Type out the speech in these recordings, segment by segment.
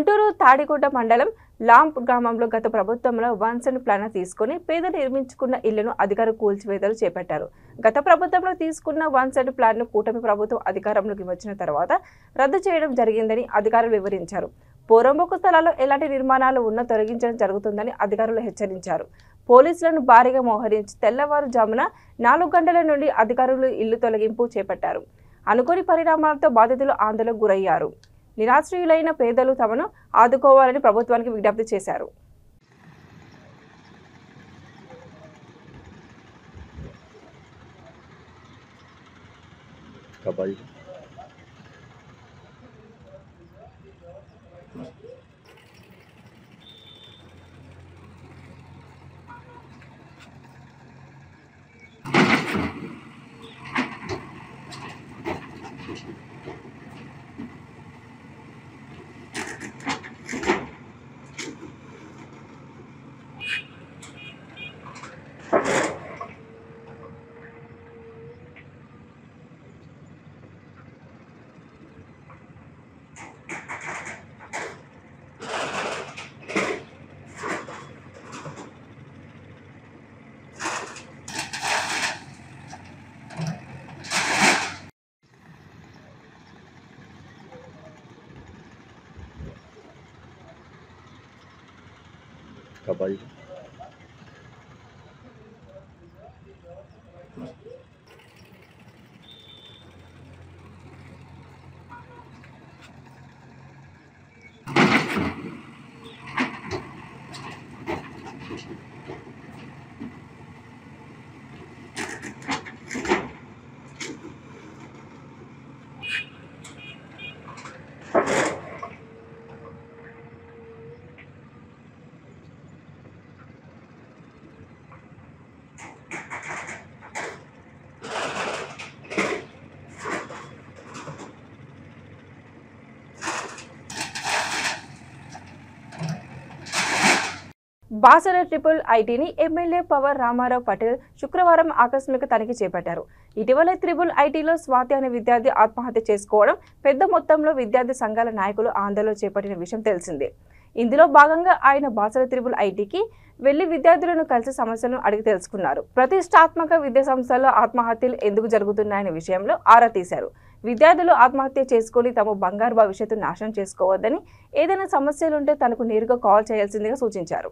గుంటూరు తాడికోట మండలం లాంప్ గ్రామంలో గత ప్రభుత్వంలో వన్-సెంట్ ప్లాన్ తీసుకుని పేదలు నిర్మించుకున్న ఇళ్లను అధికారులు కూల్చివేతలు చేపట్టారు. గత ప్రభుత్వంలో తీసుకున్న వన్-సెంట్ ప్లాన్ను కూటమి ప్రభుత్వం అధికారంలోకి వచ్చిన తర్వాత రద్దు చేయడం జరిగిందని అధికారులు వివరించారు. పోరంబోకు స్థలాల్లో ఎలాంటి నిర్మాణాలు ఉన్నా తొలగించడం జరుగుతుందని అధికారులు హెచ్చరించారు. పోలీసులను భారీగా మోహరించి తెల్లవారుజామున 4 గంటల నుండి అధికారులు ఇల్లు తొలగింపు చేపట్టారు. అనుకోని పరిణామాలతో బాధితులు ఆందోళనకు గురయ్యారు. నిరాశ్రయులైన పేదలు తమను ఆదుకోవాలని ప్రభుత్వానికి విజ్ఞప్తి చేశారు. Trabalho. బాసర ట్రిపుల్ ఐటీని ఎమ్మెల్యే పవర్ రామారావు పటేల్ శుక్రవారం ఆకస్మిక తనిఖీ చేపట్టారు. ఇటీవల ట్రిపుల్ ఐటీలో స్వాతి అనే విద్యార్థి ఆత్మహత్య చేసుకోవడం పెద్ద మొత్తంలో విద్యార్థి సంఘాల నాయకులు ఆందోళన చేపట్టిన విషయం తెలిసిందే. ఇందులో భాగంగా ఆయన బాసర ట్రిపుల్ ఐటీకి వెళ్లి విద్యార్థులను కలిసి సమస్యలను అడిగి తెలుసుకున్నారు. ప్రతిష్టాత్మక విద్యా సంస్థల్లో ఆత్మహత్యలు ఎందుకు జరుగుతున్నాయనే విషయంలో ఆరా తీశారు. విద్యార్థులు ఆత్మహత్య చేసుకుని తమ బంగారు భవిష్యత్తు నాశనం చేసుకోవద్దని, ఏదైనా సమస్యలుంటే తనకు నేరుగా కాల్ చేయాల్సిందిగా సూచించారు.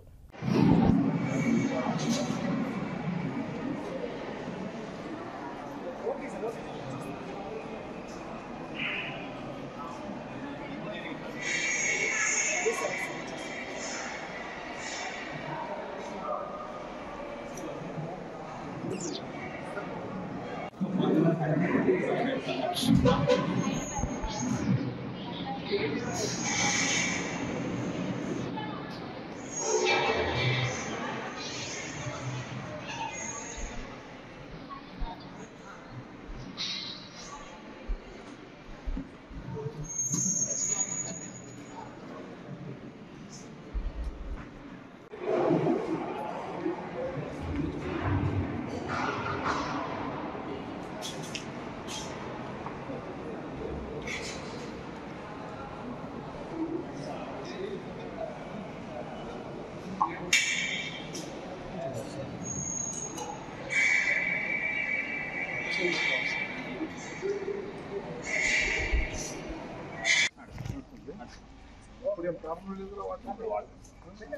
ఇప్పుడు ప్రాబ్లం లేదు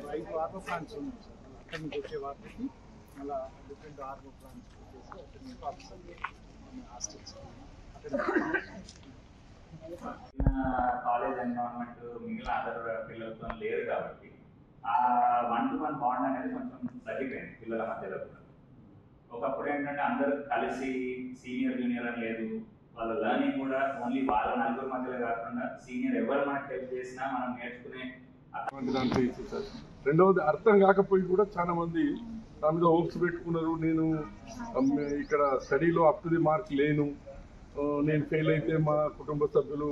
రైతు ఆర్గో ప్లాంట్స్ ఉన్నాయి సార్. అక్కడి నుంచి వచ్చే వాటికి మళ్ళీ different Argo plants hostels college environment మిగిలిన అదర్ పిల్లలతో లేదు కాబట్టి ఆ 1-to-1 బాండ్ అనేది కొంచెం తగ్గిపోయింది పిల్లల మధ్యలో కూడా. ఒకప్పుడు ఏంటంటే అందరూ కలిసి సీనియర్ జూనియర్ అని లేదు, వాళ్ళ లెర్నింగ్ కూడా ఓన్లీ వాళ్ళ నలుగురు మధ్యలో కాకుండా సీనియర్ ఎవరు మనకు హెల్ప్ చేసినా మనం నేర్చుకునే. రెండవది అర్థం కాకపోయి కూడా చాలా మంది నా మీద హోప్స్ పెట్టుకున్నారు. నేను ఇక్కడ స్టడీలో అప్ టు ది మార్క్ లేను, నేను ఫెయిల్ అయితే మా కుటుంబ సభ్యులు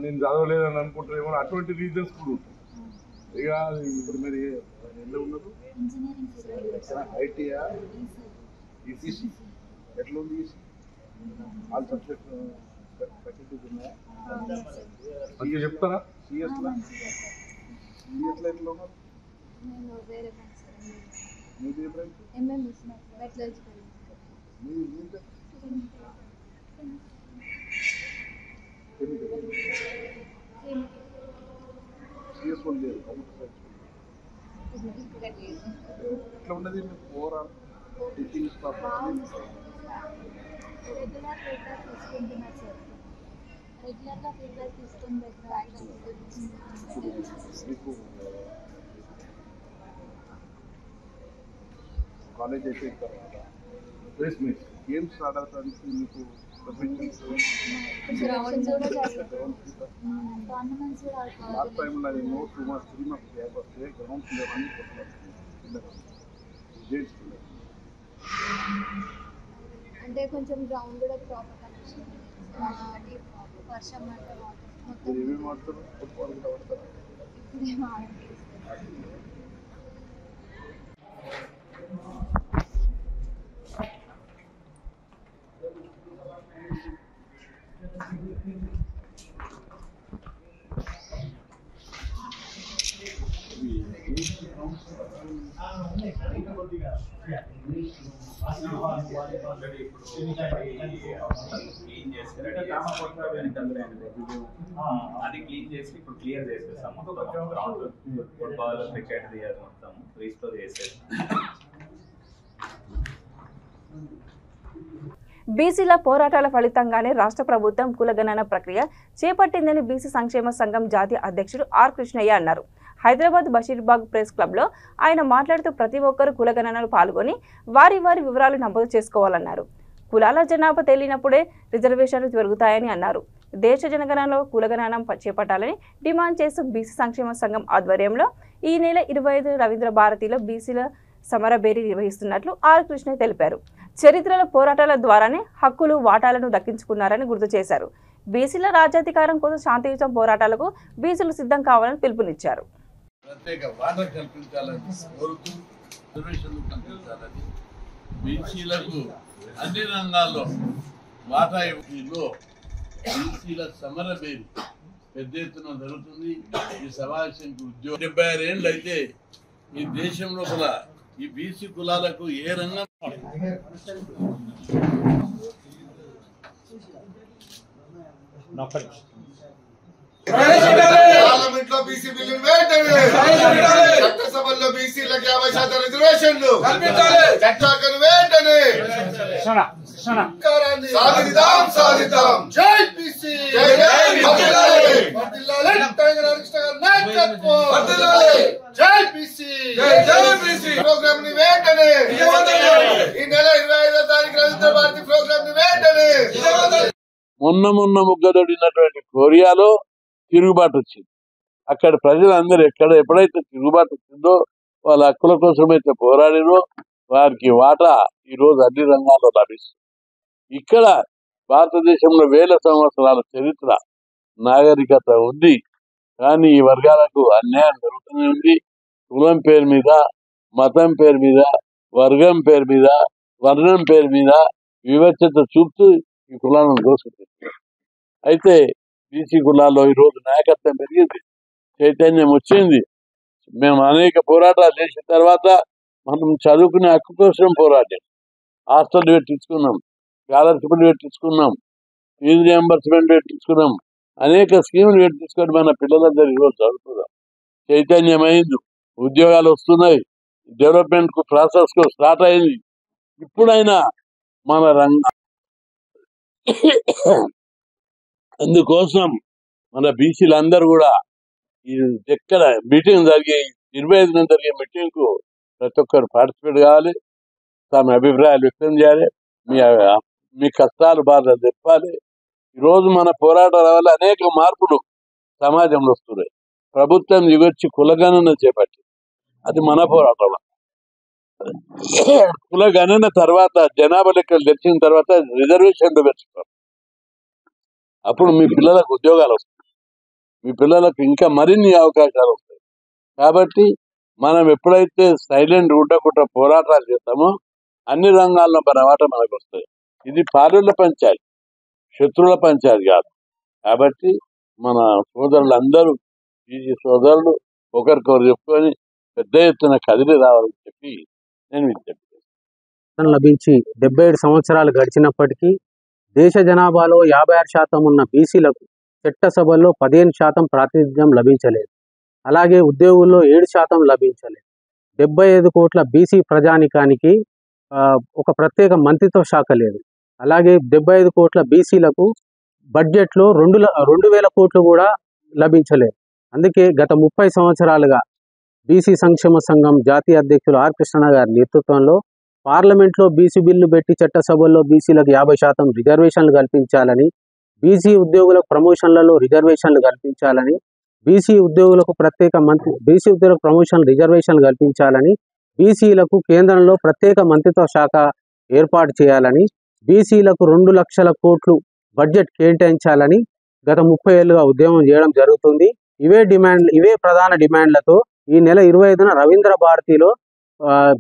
నేను చదవలేదని అనుకుంటారేమో, అటువంటి రీజన్స్ కూడా ఉంటాయి. ఇక ఇప్పుడు మీరు ఎట్లా ఉన్నారు? ఐటీఆర్ ఈసీసీ ఎట్లా ఉంది? ఆల్ సబ్జెక్ట్ ఫ్యాకల్టీస్ ఉన్నాయా? మంచిగా చెప్తారా? సిఎస్లో ఎట్లా ఉన్నారు? నేను వేరే బ్రాంచ్ సార్. మీది ఏ బ్రాంచ్? MMS metallurgical. మీది సిఎస్ వన్ లేదు, కంప్యూటర్ సైన్స్. ఇక్కడ లేదు. ఎట్లా ఉన్నది మీకు ఓవరాల్ టీచింగ్ స్టాఫ్? బాగుంది సార్. రెగ్యులర్ ఫీడ్బ్యాక్ తీసుకుంటున్నారు సార్. రెగ్యులర్గా ఫీడ్బ్యాక్ తీసుకుని మీకు కాలేజ్ అయిపోయిన తర్వాత ప్లేస్మెంట్ గేమ్స్ ఆడటానికి మీకు టోర్నమెంట్స్ కూడా లాస్ట్ టైంలో నేను 2 months 3 months గ్యాప్ వస్తే గ్రౌండ్స్ లేవని అంటే కొంచెం గ్రౌండ్ కూడా ప్రాపర్ కండిషన్ వర్షం అంటే మొత్తం ఏమేమి ఆడతారు? ఫుట్బాల్ కూడా ఆడతారు? ఇప్పుడు ఏం ఆడట్లేదు. అది క్లీన్ చేసి ఇప్పుడు క్లియర్ చేసేస్తాం మొత్తం గ్రౌండ్. ఫుట్బాల్ క్రికెట్ మొత్తం రీస్టోర్ చేసేస్తాం. బీసీల పోరాటాల ఫలితంగానే రాష్ట్ర ప్రభుత్వం కులగణన ప్రక్రియ చేపట్టిందని బీసీ సంక్షేమ సంఘం జాతీయ అధ్యక్షుడు ఆర్ కృష్ణయ్య అన్నారు. హైదరాబాద్ బషీర్బాగ్ ప్రెస్ క్లబ్లో ఆయన మాట్లాడుతూ ప్రతి ఒక్కరూ కులగణనలో పాల్గొని వారి వివరాలు నమోదు చేసుకోవాలన్నారు. కులాల జనాభా తేలినప్పుడే రిజర్వేషన్లు పెరుగుతాయని అన్నారు. దేశ జనగణనలో కులగణనం చేపట్టాలని డిమాండ్ చేస్తూ బీసీ సంక్షేమ సంఘం ఆధ్వర్యంలో ఈ నెల 25 రవీంద్ర భారతిలో బీసీల సమరబేరీ నిర్వహిస్తున్నట్లు ఆర్ కృష్ణయ్య తెలిపారు. చరిత్రలో పోరాటాల ద్వారానే హక్కులు వాటాలను దక్కించుకున్నారని గుర్తు చేశారు. బీసీల రాజ్యాధికారం కోసం శాంతియుత పోరాటాలకు బీసీలు సిద్ధం కావాలని పిలుపునిచ్చారు. ప్రత్యేక వాటా కల్పించాలని కోరుతూ రిజర్వేషన్లు కల్పించాలని, బీసీలకు అన్ని రంగాల్లో వాటా ఇవ్వడంలో బీసీల సమరబేరి పెద్ద ఎత్తున జరుగుతుంది. ఈ సమావేశానికి ఉద్యోగం 76 ఏళ్ళు అయితే ఈ దేశం లోపల ఈ బీసీ కులాలకు ఏ రంగం పార్లమెంట్లో బీసీ బిల్లు వెంటనే, చట్టసభల్లో బీసీలకు 50% రిజర్వేషన్లు చట్టాలను వెంటనే సాధిద్దాం సాధిద్దాం. జై బీసీ, జై బీసీ ప్రోగ్రామ్ ని వెంటనే, ఈ నెల 25వ తారీఖు రవీంద్ర భారతి ప్రోగ్రామ్ ని వెంటనే. మొన్న ముగ్గదొడినటువంటి కొరియాలో తిరుగుబాటు వచ్చింది. అక్కడ ప్రజలందరూ ఎప్పుడైతే తిరుగుబాటు వచ్చిందో, వాళ్ళ హక్కుల కోసమైతే పోరాడినో వారికి వాటా ఈరోజు అన్ని రంగాల్లో లభిస్తుంది. ఇక్కడ భారతదేశంలో 1000 సంవత్సరాల చరిత్ర నాగరికత ఉంది. కానీ ఈ వర్గాలకు అన్యాయం జరుగుతూనే ఉంది. కులం పేరు మీద, మతం పేరు మీద, వర్గం పేరు మీద, వర్ణం పేరు మీద వివక్షత చూపుతూ ఈ కులాలను దోసుకుంటుంది. అయితే బీసీ కులాల్లో ఈరోజు నాయకత్వం పెరిగింది, చైతన్యం వచ్చింది. మేము అనేక పోరాటాలు చేసిన తర్వాత మనం చదువుకునే హక్కు కోసం పోరాటాం. హాస్టల్ పెట్టించుకున్నాం, స్కాలర్షిప్లు పెట్టించుకున్నాం, ఫీజు రియంబర్స్మెంట్ పెట్టించుకున్నాం, అనేక స్కీములు పెట్టించుకొని మన పిల్లలందరూ ఈరోజు చదువుతున్నాం. చైతన్యమైంది, ఉద్యోగాలు వస్తున్నాయి, డెవలప్మెంట్ ప్రాసెస్ స్టార్ట్ అయింది. ఇప్పుడైనా మన అందుకోసం మన బీసీలందరూ కూడా ఎక్కడ మీటింగ్ జరిగే 25 జరిగే మీటింగ్ కు ప్రతి ఒక్కరు పార్టిసిపేట్ కావాలి. తమ అభిప్రాయాలు వ్యక్తం చేయాలి, మీ కష్టాలు బాధలు చెప్పాలి. ఈరోజు మన పోరాటాల వల్ల అనేక మార్పులు సమాజంలో వస్తున్నాయి. ప్రభుత్వం దిగొచ్చి కులగణన చేపట్టి అది మన పోరాటం. కులగణన తర్వాత జనాభా లెక్కలు తెచ్చిన తర్వాత రిజర్వేషన్లు పెంచుతారు. అప్పుడు మీ పిల్లలకు ఉద్యోగాలు వస్తాయి, మీ పిల్లలకు ఇంకా మరిన్ని అవకాశాలు వస్తాయి. కాబట్టి మనం ఎప్పుడైతే సైలెంట్ ఉండకుండా పోరాటాలు చేస్తామో అన్ని రంగాల్లో మన మాట మనకు వస్తాయి. ఇది పాలన పంచాయతీ, శత్రువుల పంచాయతీ కాదు. కాబట్టి మన సోదరులందరూ బీసీ సోదరులు ఒకరికొకరు చెప్పుకొని పెద్ద ఎత్తున కదిలి రావాలని చెప్పి నేను విజ్ఞప్తి చేస్తాను. లభించి 77 సంవత్సరాలు గడిచినప్పటికీ దేశ జనాభాలో 56% ఉన్న బీసీలకు చట్టసభల్లో 15% ప్రాతినిధ్యం లభించలేదు. అలాగే ఉద్యోగుల్లో 7% లభించలేదు. 75 కోట్ల బీసీ ప్రజానికానికి ఒక ప్రత్యేక మంత్రిత్వ శాఖ లేదు. అలాగే 75 కోట్ల బీసీలకు బడ్జెట్లో 2,000 కోట్లు కూడా లభించలేదు. అందుకే గత 30 సంవత్సరాలుగా బీసీ సంక్షేమ సంఘం జాతీయ అధ్యక్షులు ఆర్ కృష్ణ గారి నేతృత్వంలో పార్లమెంట్లో బీసీ బిల్లు పెట్టి చట్టసభల్లో బీసీలకు 50% రిజర్వేషన్లు కల్పించాలని, బీసీ ఉద్యోగులకు ప్రమోషన్లలో రిజర్వేషన్లు కల్పించాలని, బీసీ ఉద్యోగులకు రిజర్వేషన్లు కల్పించాలని, బీసీలకు కేంద్రంలో ప్రత్యేక మంత్రిత్వ శాఖ ఏర్పాటు చేయాలని, బీసీలకు 2 లక్షల కోట్లు బడ్జెట్ కేటాయించాలని గత 30 ఏళ్ళుగా ఉద్యమం చేయడం జరుగుతుంది. ఇవే ప్రధాన డిమాండ్లతో ఈ నెల 25న రవీంద్ర భారతిలో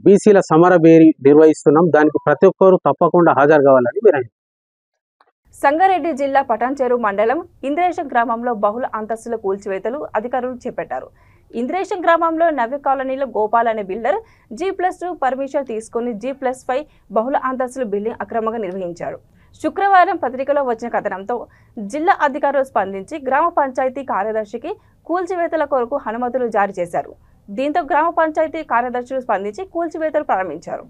బీసీల సమరబేరి నిర్వహిస్తున్నాం. దానికి ప్రతి ఒక్కరూ తప్పకుండా హాజరు కావాలని వినయం. సంగారెడ్డి జిల్లా పటాన్చెరు మండలం ఇంద్రేశం గ్రామంలో బహుళ అంతస్తుల కూల్చివేతలు అధికారులు చేపట్టారు. ఇంద్రేశం గ్రామంలో నవ్య కాలనీలో గోపాల్ అనే బిల్డర్ G+2 పర్మిషన్ తీసుకుని G+5 బహుళ అంతస్తుల బిల్డింగ్ అక్రమంగా నిర్వహించాడు. శుక్రవారం పత్రికలో వచ్చిన కథనంతో జిల్లా అధికారులు స్పందించి గ్రామ పంచాయతీ కార్యదర్శికి కూల్చివేతల కొరకు అనుమతులు జారీ చేశారు. దీంతో గ్రామ పంచాయతీ కార్యదర్శులు స్పందించి కూల్చివేతలు ప్రారంభించారు.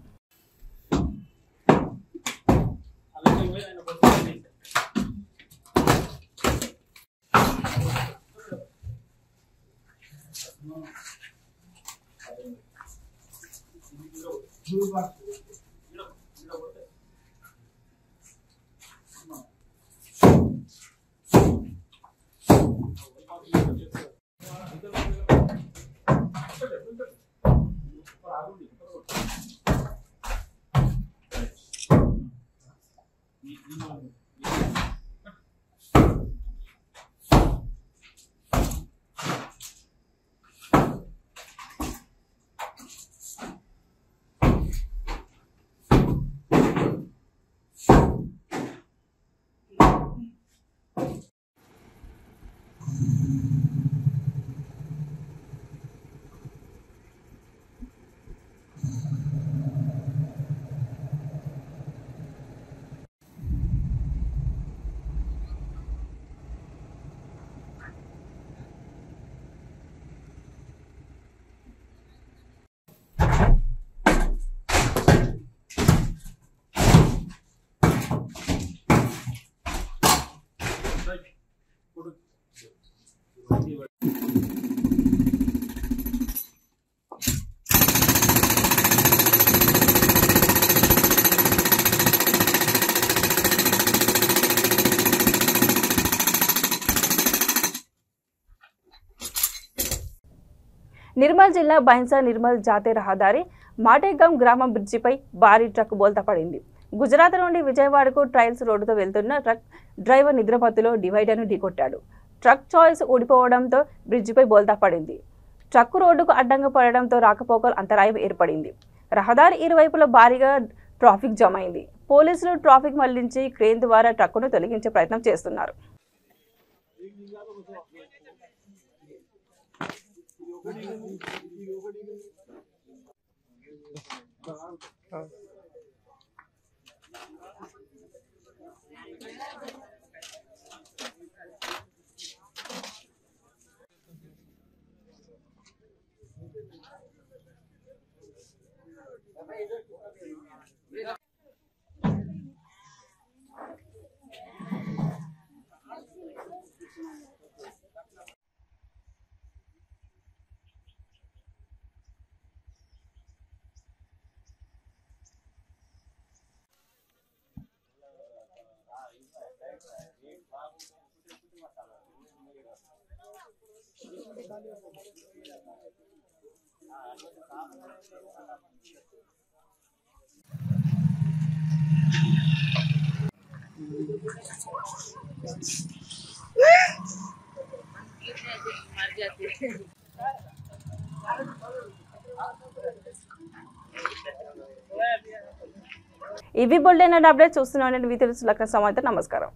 నిర్మల్ జిల్లా బైన్సా నిర్మల్ జాతీయ రహదారి మాటేగాం గ్రామం బ్రిడ్జిపై భారీ ట్రక్ బోల్తా పడింది. గుజరాత్ నుండి విజయవాడకు ట్రయల్స్ రోడ్డుతో వెళ్తున్న ట్రక్ డ్రైవర్ నిద్రమత్తులో డివైడర్ను ఢీకొట్టాడు. ట్రక్ చాయిస్ ఊడిపోవడంతో బ్రిడ్జిపై బోల్తా పడింది. ట్రక్కు రోడ్డుకు అడ్డంగా పడడంతో రాకపోకలు అంతరాయం ఏర్పడింది. రహదారి ఇరువైపులా భారీగా ట్రాఫిక్ జామ్ అయింది. పోలీసులు ట్రాఫిక్ మళ్లించి క్రేన్ ద్వారా ట్రక్కును తొలగించే ప్రయత్నం చేస్తున్నారు. ఇవి బులెటిన్ అప్డేట్ చూస్తున్నాను. నమస్కారం.